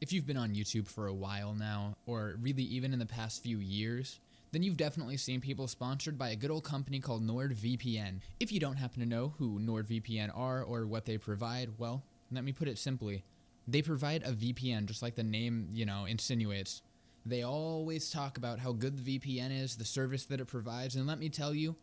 If you've been on YouTube for a while now, or really even in the past few years, then you've definitely seen people sponsored by a good old company called NordVPN. If you don't happen to know who NordVPN are or what they provide, well, let me put it simply. They provide a VPN, just like the name, insinuates. They always talk about how good the VPN is, the service that it provides, and let me tell you,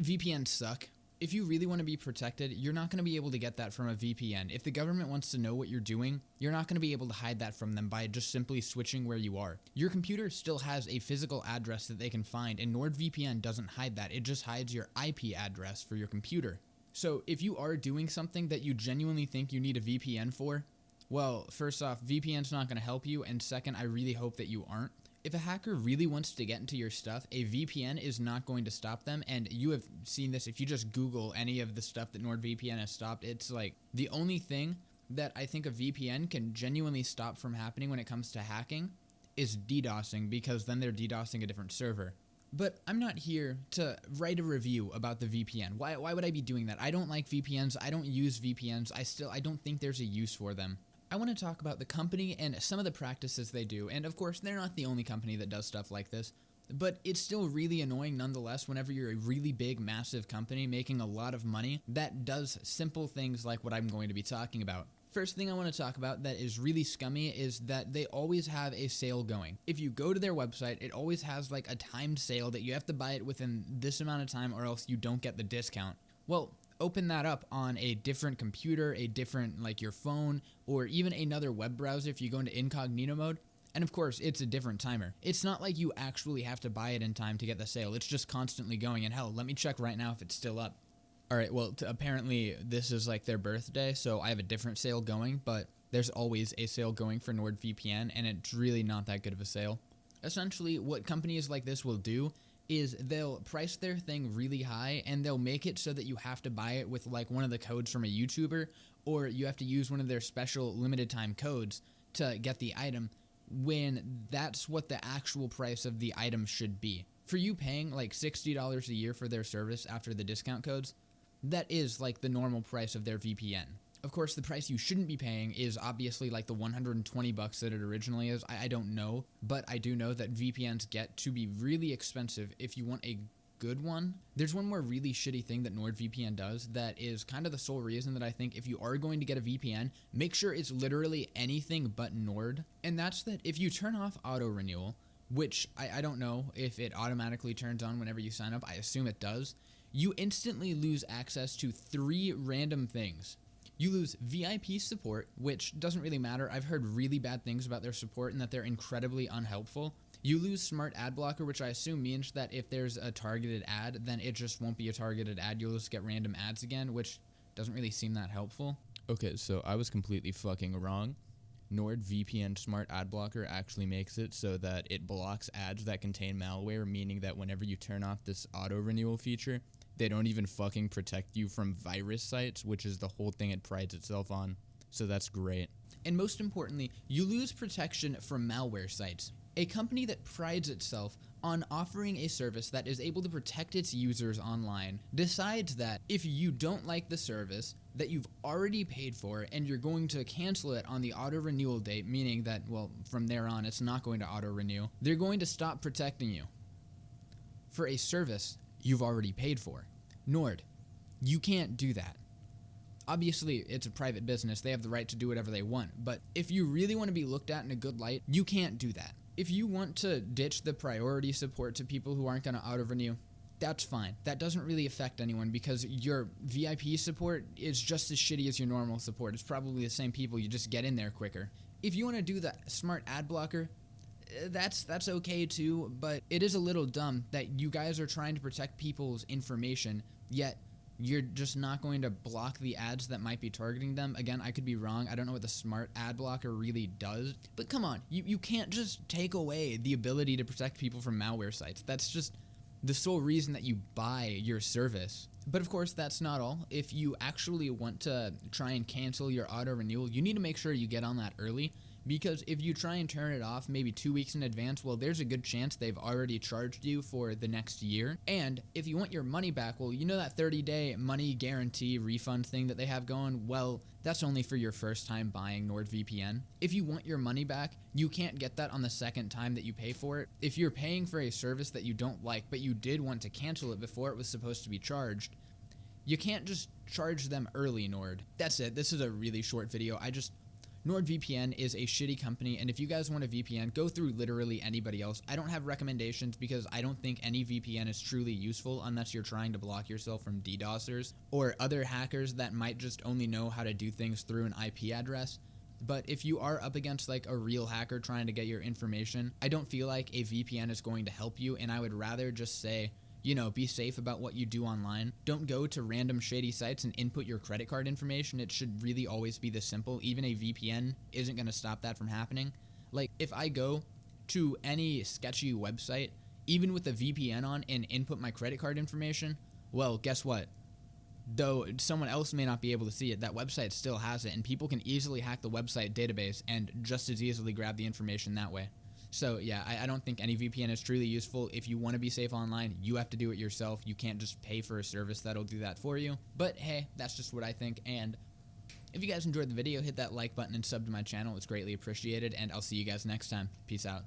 VPNs suck. If you really want to be protected, you're not going to be able to get that from a VPN. If the government wants to know what you're doing, you're not going to be able to hide that from them by just simply switching where you are. Your computer still has a physical address that they can find, and NordVPN doesn't hide that. It just hides your IP address for your computer. So if you are doing something that you genuinely think you need a VPN for, well, first off, VPN's not going to help you, and second, I really hope that you aren't. If a hacker really wants to get into your stuff, a VPN is not going to stop them, and you have seen this if you just Google any of the stuff that NordVPN has stopped. It's like the only thing that I think a VPN can genuinely stop from happening when it comes to hacking is DDoSing, because then they're DDoSing a different server. But I'm not here to write a review about the VPN. Why would I be doing that? I don't like VPNs. I don't use VPNs. I don't think there's a use for them. I want to talk about the company and some of the practices they do, and of course, they're not the only company that does stuff like this, but it's still really annoying nonetheless whenever you're a really big, massive company making a lot of money that does simple things like what I'm going to be talking about. First thing I want to talk about that is really scummy is that they always have a sale going. If you go to their website, it always has like a timed sale that you have to buy it within this amount of time or else you don't get the discount. Well, open that up on a different computer, a different, like your phone, or even another web browser if you go into incognito mode. And of course, it's a different timer. It's not like you actually have to buy it in time to get the sale. It's just constantly going. And hell, let me check right now if it's still up. All right, well, apparently this is like their birthday, so I have a different sale going, but there's always a sale going for NordVPN, and it's really not that good of a sale. Essentially, what companies like this will do is they'll price their thing really high and they'll make it so that you have to buy it with like one of the codes from a YouTuber, or you have to use one of their special limited time codes to get the item, when that's what the actual price of the item should be. For you paying like $60 a year for their service after the discount codes, that is like the normal price of their VPN. Of course, the price you shouldn't be paying is obviously like the $120 that it originally is. I don't know, but I do know that VPNs get to be really expensive if you want a good one. There's one more really shitty thing that NordVPN does that is kind of the sole reason that I think if you are going to get a VPN, make sure it's literally anything but Nord. And that's that if you turn off auto renewal, which I don't know if it automatically turns on whenever you sign up, I assume it does, you instantly lose access to 3 random things. You lose VIP support, which doesn't really matter. I've heard really bad things about their support and that they're incredibly unhelpful. You lose smart ad blocker, which I assume means that if there's a targeted ad, then it just won't be a targeted ad. You'll just get random ads again, which doesn't really seem that helpful. Okay, so I was completely fucking wrong. NordVPN smart ad blocker actually makes it so that it blocks ads that contain malware, meaning that whenever you turn off this auto renewal feature, they don't even fucking protect you from virus sites, which is the whole thing it prides itself on. So that's great. And most importantly, you lose protection from malware sites. A company that prides itself on offering a service that is able to protect its users online decides that if you don't like the service that you've already paid for and you're going to cancel it on the auto renewal date, meaning that, well, from there on it's not going to auto renew, they're going to stop protecting you for a service you've already paid for. Nord, you can't do that. Obviously, it's a private business. They have the right to do whatever they want. But if you really want to be looked at in a good light, you can't do that. If you want to ditch the priority support to people who aren't going to auto-renew, that's fine. That doesn't really affect anyone because your VIP support is just as shitty as your normal support. It's probably the same people. You just get in there quicker. If you want to do that smart ad blocker, that's okay too, but it is a little dumb that you guys are trying to protect people's information, yet you're just not going to block the ads that might be targeting them. Again, I could be wrong. I don't know what the smart ad blocker really does, but come on, you can't just take away the ability to protect people from malware sites. That's just the sole reason that you buy your service. But of course, that's not all. If you actually want to try and cancel your auto renewal, you need to make sure you get on that early. Because if you try and turn it off maybe 2 weeks in advance, well, there's a good chance they've already charged you for the next year. And if you want your money back, well, you know that 30-day money guarantee refund thing that they have going? Well, that's only for your first time buying NordVPN. If you want your money back, you can't get that on the second time that you pay for it. If you're paying for a service that you don't like, but you did want to cancel it before it was supposed to be charged, you can't just charge them early, Nord. That's it. This is a really short video. NordVPN is a shitty company, and if you guys want a VPN, go through literally anybody else. I don't have recommendations because I don't think any VPN is truly useful unless you're trying to block yourself from DDoSers or other hackers that might just only know how to do things through an IP address. But if you are up against like a real hacker trying to get your information, I don't feel like a VPN is going to help you, and I would rather just say, you know, be safe about what you do online. Don't go to random shady sites and input your credit card information. It should really always be this simple. Even a VPN isn't going to stop that from happening. Like, if I go to any sketchy website, even with the VPN on, and input my credit card information, well, guess what? Though someone else may not be able to see it, that website still has it, and people can easily hack the website database and just as easily grab the information that way. So yeah, I don't think any VPN is truly useful. If you want to be safe online, you have to do it yourself. You can't just pay for a service that'll do that for you. But hey, that's just what I think. And if you guys enjoyed the video, hit that like button and sub to my channel. It's greatly appreciated, and I'll see you guys next time. Peace out.